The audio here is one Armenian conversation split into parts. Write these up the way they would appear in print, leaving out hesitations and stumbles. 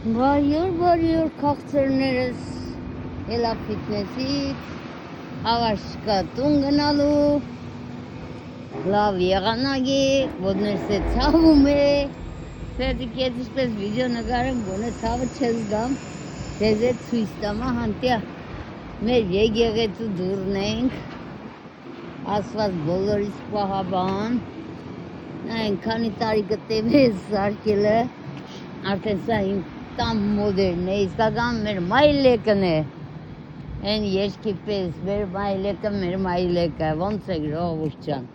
Բարյոր քաղցրներս ելա ֆիթնեսից, ավաշկա տուն գնալու, լավ եղանակի, ոտներս է ցավում է, պետք է այսպես վիդեո նկարեմ, գոնե ցավը չես գամ, ձեզ է ցույց տամ, հանտիա մեր եկեղեցու դուռն ենք, ասված բոլորիս պահաբան, այնքանի տարի կտև է սարքել է, արդեն սա իմ տամ մոդերն է, իսկական մեր մայլեկն է, են երջքի պես, մեր մայլեկը, ոնց է ժողովուրդ ջան,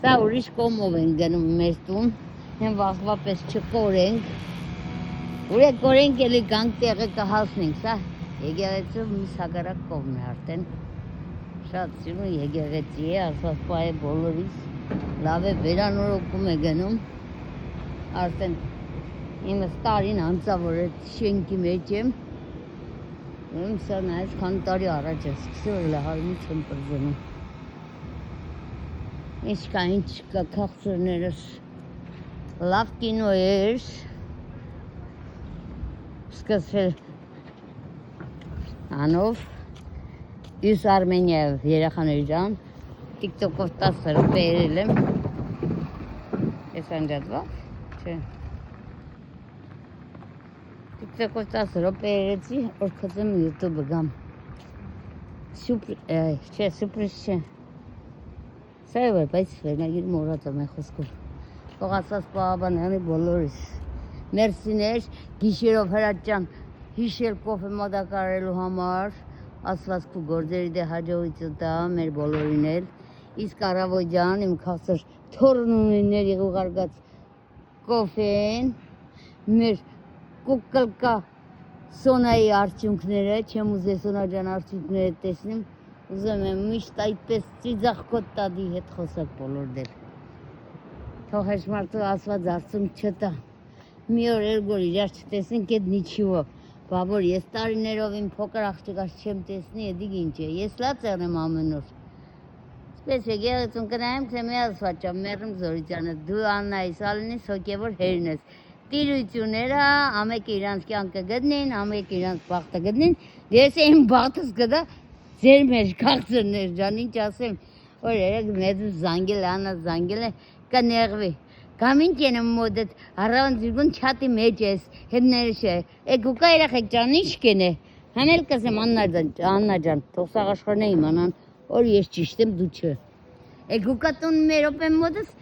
սա ուրիշ կոմով են գնում մեր տուն, են վաղվա պես չկորենք, ուրեք կորենք էլի գանք տեղը կհասնենք, սա եկեղեցու միս հակառակ կողմն է արդեն, շատ սիրուն եկեղեցի է, ասված պահ է բոլորիս, լավ է վերանորոգում է գնում, արդեն իմս տարին անցավոր է շենքի մեջ եմ, սա նայես քանի տարի առաջ է սկսել լահարմի չեմ պրզնում, ինչ կա քաղցրներս, լավ կինո էր, սկսվել անով, յուս Արմենիայով երեխաների ժան, տիկտոկով 10 րոպե երել եմ, ես անջատվա, չէ, տիկտոկով 10 րոպե երեցի, որ խծեմ յութուբը գամ, սուպրիզ չէ, սա է վեր, բայց վերնագիր մորած եմ է խոսքով, կողացված պահաբանյանի բոլորիս, մերսիներ, գիշերով հրաճան, հիշել կոֆե մոդակարելու համար, ասված քու գործերի դե հաջողություն տա, մեր բոլորին էլ, իսկ առավոյջան իմ քաղցր թորնունիներ եղուղարգած կոֆեն, մեր կուկլկա սոնայի արդյունքները, չեմ ուզե սոնաջան արդյունքները տեսնիմ, ուզեմ եմ միշտ այդպես ծիծաղ կոտտադի հետ խոսակ բոլոր դել, թող հեշմարտու ասված արդյունք չտա, մի օր երգոր իրար չտեսնենք էդ նիչիվո, բավոր ես տարիներով իմ փոքր աղջիկաս չեմ տեսնի, էդիկ ինչ է, ես լաց եղնեմ ամեն օր, սպես եկեղեցուն կնայեմ, թե մի ասված չամ, մերում զորիցյանը, դու աննայիս ալինիս հոգևոր հերն ես, տիրությունները ամեկ իրանց կյանքը գտնին, ամեկ իրանց բաղթը գտնին, ես իմ բաղթս գտա ձեր մեր քաղցրներ ջան, ինչ ասեմ, որ երեք մեզ զանգել, անա զանգել է, կներվի, կամ ինչ են մոդդ, առավան զիրգուն չատի մեջ ես, հետներս է, գուկա երախեք ջան, ինչ կեն է, համել կսեմ Աննա ջան, թող սաղաշխորն է իմանան, որ ես ճիշտ եմ դու չէ, գուկա տուն մեր օպեն մոդս,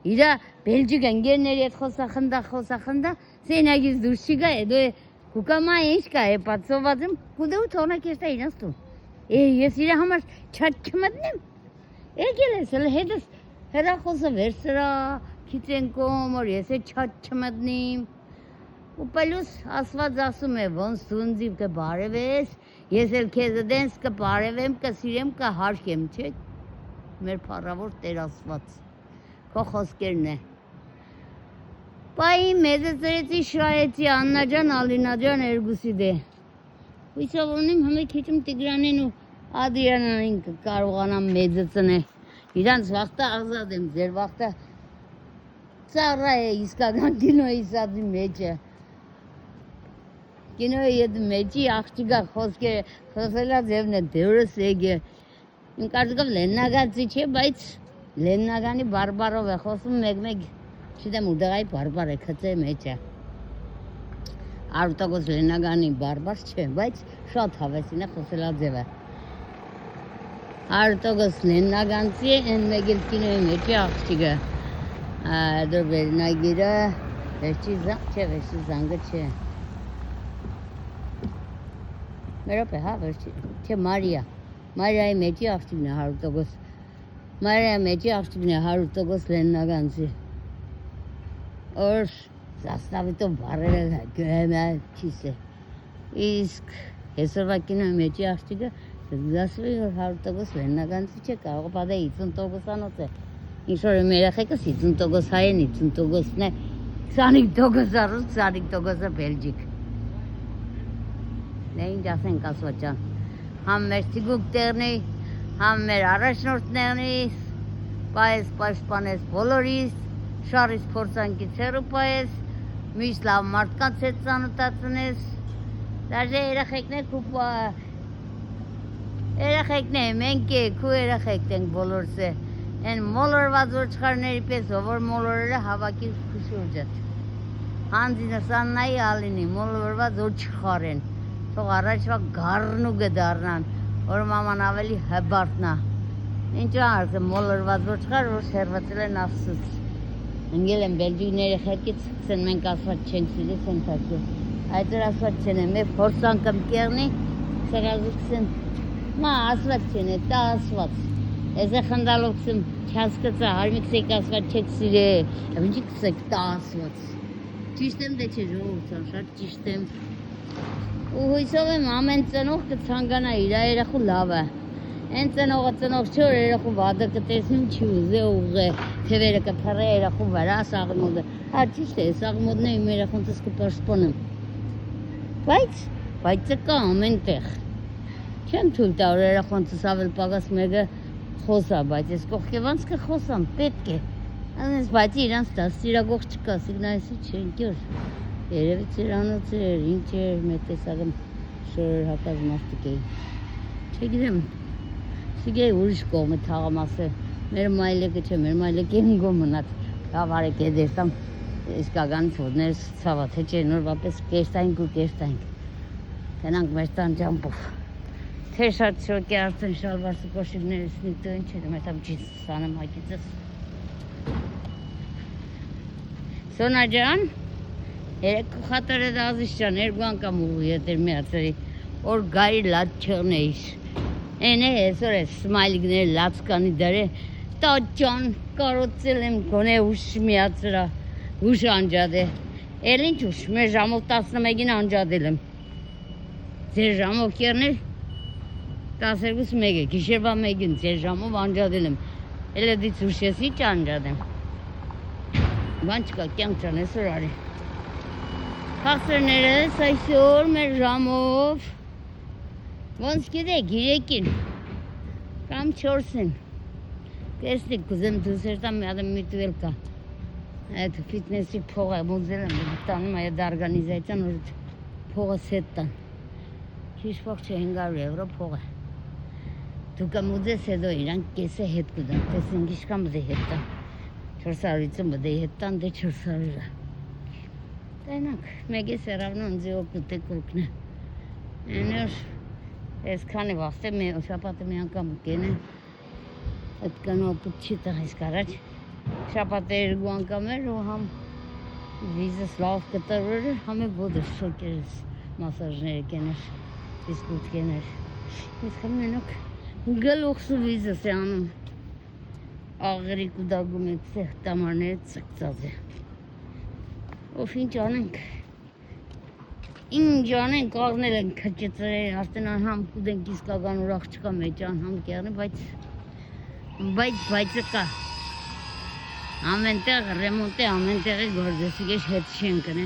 իրա Բելջիկ ընկերների հետ խոսախնդա, սենագից դուրս չի գա, դու հուկամա ինչ կա է պատսոված եմ, կուդե ու թողնակ ես տա իրանց տուն, ես իրա համար չատ չմտնեմ, եկել ես էլ հետս հեռախոսը վերսրա, քիծենկոմ, որ ես է չատ չմտնիմ, ու պլյուս ասված ասում է, ոնց դունձիվ կբարև ես էլ կեզը դենս կբարևեմ, կսիրեմ, կհարկեմ, չէ, մեր պարավոր տեր ասված, քո խոսքերն է, պայի մեզը ծրեցի շրայեցի Աննա ջան, Ալինա ջան երգուսի դե, հույսով ունիմ հմե քիչում Տիգրանին ու Ադրյանին կարողանամ մեզը ծնե, իրանց վաղտը աղզատ եմ, ձեր վաղտը ծառա է իսկական կինոյի սածի մեջը, կինոյի ետ մեջի աղջիկա խոսքերը, խոսելա ձևն է դուրս եգե, իմ կարծիքով լեննագացի չէ, բայց լեննագանի բարբարով է խոսում մեկ, չդեմ ուդեղայի բարբար է կծե մեջ է, արդոտոգոս լեննագանի բարբար չէ, բայց շատ հավեսին է խոսելա ձև է, արդոտոգոս լեննագանցի է, են մեկ էլ կինոյի մեջ է աղջիկը, դոր վերնագիրը, վերջի զանգը չէ, մերոպ է, հա, վերջի, չէ, Մարիայի մեջի աղջիկն է 100%, Մարիայի մեջի աղջիկն է 100% լեննագանցի, որ զաստավիտով բարերը գհեմը չիս է, իսկ հեսորվա կինոյի մեջի աղջիկը զասվի որ 100% լեննագանցի չէ, կարող պադե 50% անոց է, ինչ որ իմ երեխեքս 50% հայ են, 50%-ն է, 25% առուս, 25%-ը Բելջիկ, Դե ինչ ասենք ասված ջան, համ մեր ցիգուկ տեղնի, համ մեր առաջնորդներնից, պայես պաշտպանես բոլորիս, շարից փորձանքից հեռու պայես, Միշտ լավ մարդկանց հետ ծանոթացնես։ Դաժե երեխեքն է, մենք քու երեխեքն ենք բոլորս է։ Են մոլորված ոչխարների պես, որ մոլորելը հավաքի շուրջդ։ Հանձինասաննայի ալինի, մոլորված ոչխար են։ Թող առաջվա գառնու գդառնան, որ մաման ավելի հբարտնա։ Ինչ արդ մոլորված ոչխար, որ շերվացել են ավսուց։ Ընգել են բելջիկն երեխեքից, սկսեն մենք ասված չենք սիրես են թակել։ Այդ որ ասված չեն է, մեր փորձանք ըմկերնի, սեղազուքսեն, մա ասված չեն է, տա ասված։ Ես է խնդալոքսեմ, չասկծա, հարմիքսեք ասված չեք սիրե, ինչի կսեք տա ասված։ Ճիշտ եմ դե չէ ժողովրդան, շատ ճիշտ եմ։ Ու հույսով եմ ամեն ծնող կցանկանա իր երախու լավը։ Են ծնողը ծնող չէ, որ երախու վադը կտեսնում չի ուզե ուղղե, թևերը կփռե երախու վրա սաղմոդը։ Հա ճիշտ է, սաղմոդն է իմ երախունցս կպաշտպանեմ։ Բայց կա ամեն տեղ։ Չեմ թույլ տա, որ երախունցս ավել պագաս մեկը խոսա, բայց ես կողքի ոնց կխոսամ, պետք է։ Անես բայց իրանց տա, սիրագող չկա, սիգնայսի չէ, ինքյուր։ Երևի ծիրանոց էր, ինչ էր, մեկ տեսակում շորեր հակած մարդիկ էի։ Չգիտեմ, սիգեի ուրիշ կողմը թաղամասը, մեր մայլեկը չէ, մեր մայլեկը ինգո մնաց, կավարեք է դերտամ, իսկականից ոտներս ցավատ, թե չէ նորվապես կեշտայինք ու կեշտայինք, կենանք մեր տանջամպով, թե շատ շոկի արդեն շալվարսը կոշիկներս նիտո ինչ էր, մեր տամ ճիս սանեմ հակիցս։ Սոնա ջան, երեկ խատերը դազիշ ջան, երկու անգամ ուղու ետեր միացրի, որ գարի լատ չընեիշ։ Են է այսօր է սմայլիքներ լացկանի դար է, տա ջան, կարոցել եմ գոնե ուշ միացրա, ուշ անջադ է։ Էլ ինչ ուշ, մեր ժամով 11-ին անջադել եմ։ Ձեր ժամով կերներ 12-1 է, գիշերվա 1-ին ձեր ժամով անջադել եմ։ Էլ է դից ուշ ես ինչ անջադեմ։ Բան չկա, կյանք ջան, այսօր արի։ Խաղսերներս այսօր մեր ժամով ոնց գիտեք, 3-ին կամ 4-ին տեսնեք, կուզեմ դուսերտամ մի ադեմ միտվել կա այդ ֆիթնեսի փողը մուզել եմ տանում այդ օրգանիզացիան որ փողը սետ տան քիչ փող չէ 500 եվրո փողը դուք մուզես հետո իրանք կեսը հետ կուզան տեսնենք ինչքան բդե հետ տան 400-ից բդե հետ տան դե 400-ը Տենակ, մեկ է սերավնը ընձի օգնուտեք օգնը Էնոր Ես քանի վաստե մի շապատը մի անգամ կեն է Այդ կանո պուտ չի տղիս կարաչ Շապատը երկու անգամ էր ու համ վիզս լավ կտրվր էր համ է բոդր շոկերս մասաժները կեն էր իսկուտ կեն էր Ես խմ մենոք գլուխսու վիզս է անում Աղերի կուդագում եք սեղ տամարները ծկծած է Ով ինչ անենք Ինչ անենք աղնել ենք քճծրել, արդեն համ կուդենք իսկական ուրախ չկա մեջ անհամ կեղնի, բայց կա ամենտեղ ռեմոնտ է, ամենտեղ է գործեսիկ էշ հետ շենքն է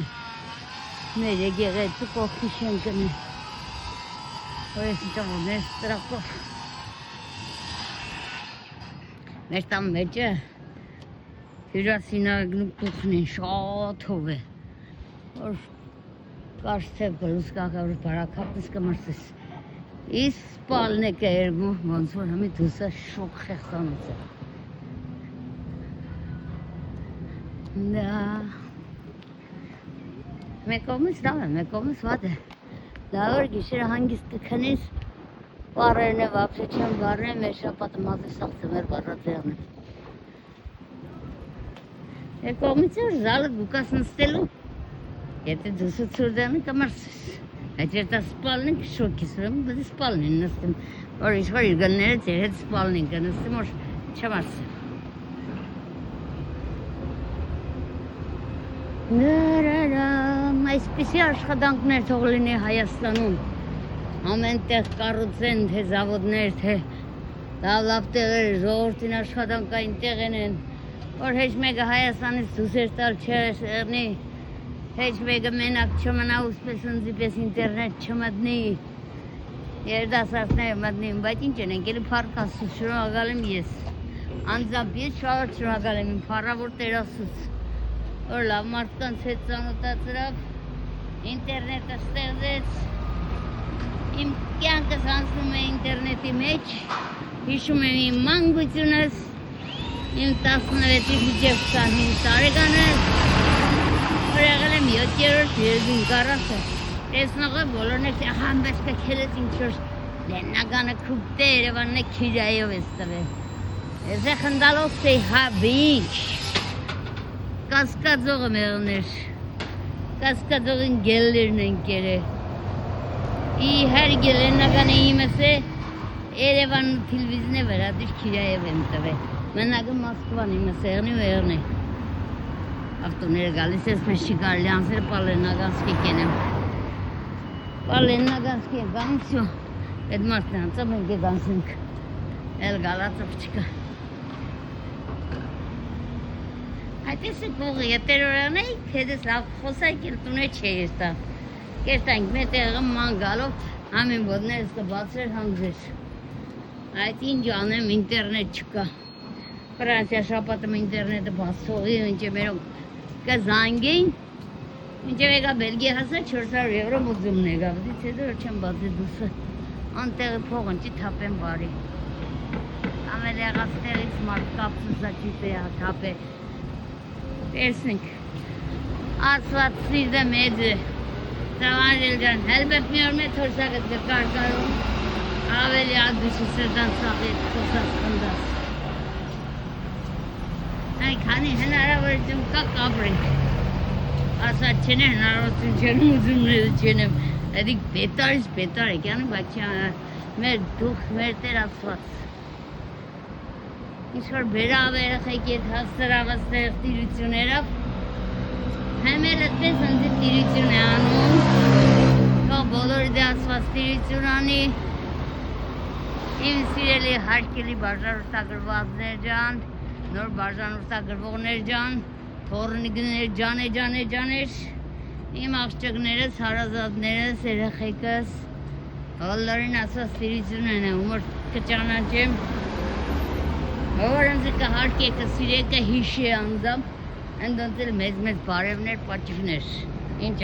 մեր եկեղեցու կողքի շենքն է որ ես ինչա ոնես տրակով մեր տան մեջը հյուրասինագնու կուխն են շատ հով է որ Կարշտև գլուսկակա որ բարակապնս կմրսես Իս սպալնեք է երգու ոնց որ համի դուսա շոկ խեղսանուց է Դա Մեկ կողմից լավ է, մեկ կողմից վատ է Լավ որ գիշերը հանգիստ կքնիս Բարերն է վապշե չեմ բարն է մեր շապատը մազը սաղցը մեր բարածեղն է Մեկ կողմից որ զալը գուկաս նստելու Եթե դուսը ծուրդանը կմարսես Այդ երտա սպալն ենք շոքիս վրեմ բդի սպալն են նստում Որ ինչ-որ իրգանները ձեր հետ սպալն ենք նստում որ չմարսեմ Այսպիսի աշխատանքներ թող լինի Հայաստանում Ամեն տեղ կառուցեն թե զավոդներ թե լավ տեղեր ժողովրդին աշխատանքային տեղեն են Որ հեչ մեկը Հայաստանից դուսեր տալ չերնի Հեչ մեկը մենակ չմնա ուսպես ընձի պես ինտերնետ չմտնի Երդասարդները մտնին, բայց ինչ են ընկելի պարկասուց շնորհակալ եմ ես Անձամբ ես շատ շնորհակալ եմ իմ փառավոր տերասուց որ լավ մարդկանց հետ ծանոթացրավ, ինտերնետը ստեղծեց, իմ կյանքս անցնում է ինտերնետի մեջ, հիշում եմ իմ մանկությունս, իմ 16-ից մինչև 25 տարեկանս, որ եղել եմ 7-րդ երեզին կարասը, տեսնողը բոլորն եք համբես կքելեց ինչ-որ լեննագանը կուպտե Երևանն է քիրայով ես տվել, ես է խնդալով թե հաբինչ, կասկածողը մեղներ, կասկածողին գելերն են կերը, իհեր գելեննագանը իմս է, Երևան թիլվիզն է վրադիշ քիրայով եմ տվել, մնակը Մոսկվան իմս եղնի ու եղնի, ավտոները գալիս ես մեզ չի կարելի անսերը պալեննագանսկի կենեմ, պալեննագանսկի են գանում սյո, այդ մարդն է անցա մենք էդ անսենք, էլ գալացով չկա, այդ ես է կողը ետերորան էի, հետես լավ խոսայք էլ տուն է չէ ես տա, կերտանք մետ եղը ման գալով, համին ոտներս կբացրեր հանգրեր, այդ ինչ անեմ ինտերնետ չկա, Ֆրանսիա շապատում ինտերնետը բացողի, ինչ է մերոք կզանգեին, ինչև եկա Բելգիա հասա 400 եվրո մուզումն եկա, վդից հետո որ չեմ բացի դուսը, անտեղի փողն չի թապեն բարի, ամել եղած տեղից մարդ կապսուսա չի տեա թապե, տեսնենք, ասված սիրդը մեծ է, ծավանջել գան, հելբետ մի օր մետ հորսակըտ կկարկարում, ավելի ադուշի սրդան սաղի խոսած խնդաս, քանի հնարավորություն կա կապրենք, ասած չեն է հնարավորություն չեն ուզումները չեն եմ, էդիկ բետարից բետար եք յանը, բայց մեր դուխ, մեր տեր ասված, ինչ-որ բերավ երեխեք ետ հաստրավաց տեղ տիրություներավ, հեմել էդպես ընձի տիրություն է անում, կա բոլորի դե ասված տիրություն անի, իմ սիրելի հարկելի բաժարուստագրվածներ ջան, նոր բաժանորդագրվողներ ջան, թորնիգներ ջաներ, իմ աղջիկներս, հարազատներս, երեխեքս, բոլորին ասած տիրություն են է, ումոր կճանաչեմ, որ ընձի կհարկե կսիրե կհիշի անձամ, ընդոնցել մեծ բարևներ, պաճիվներ, ինչ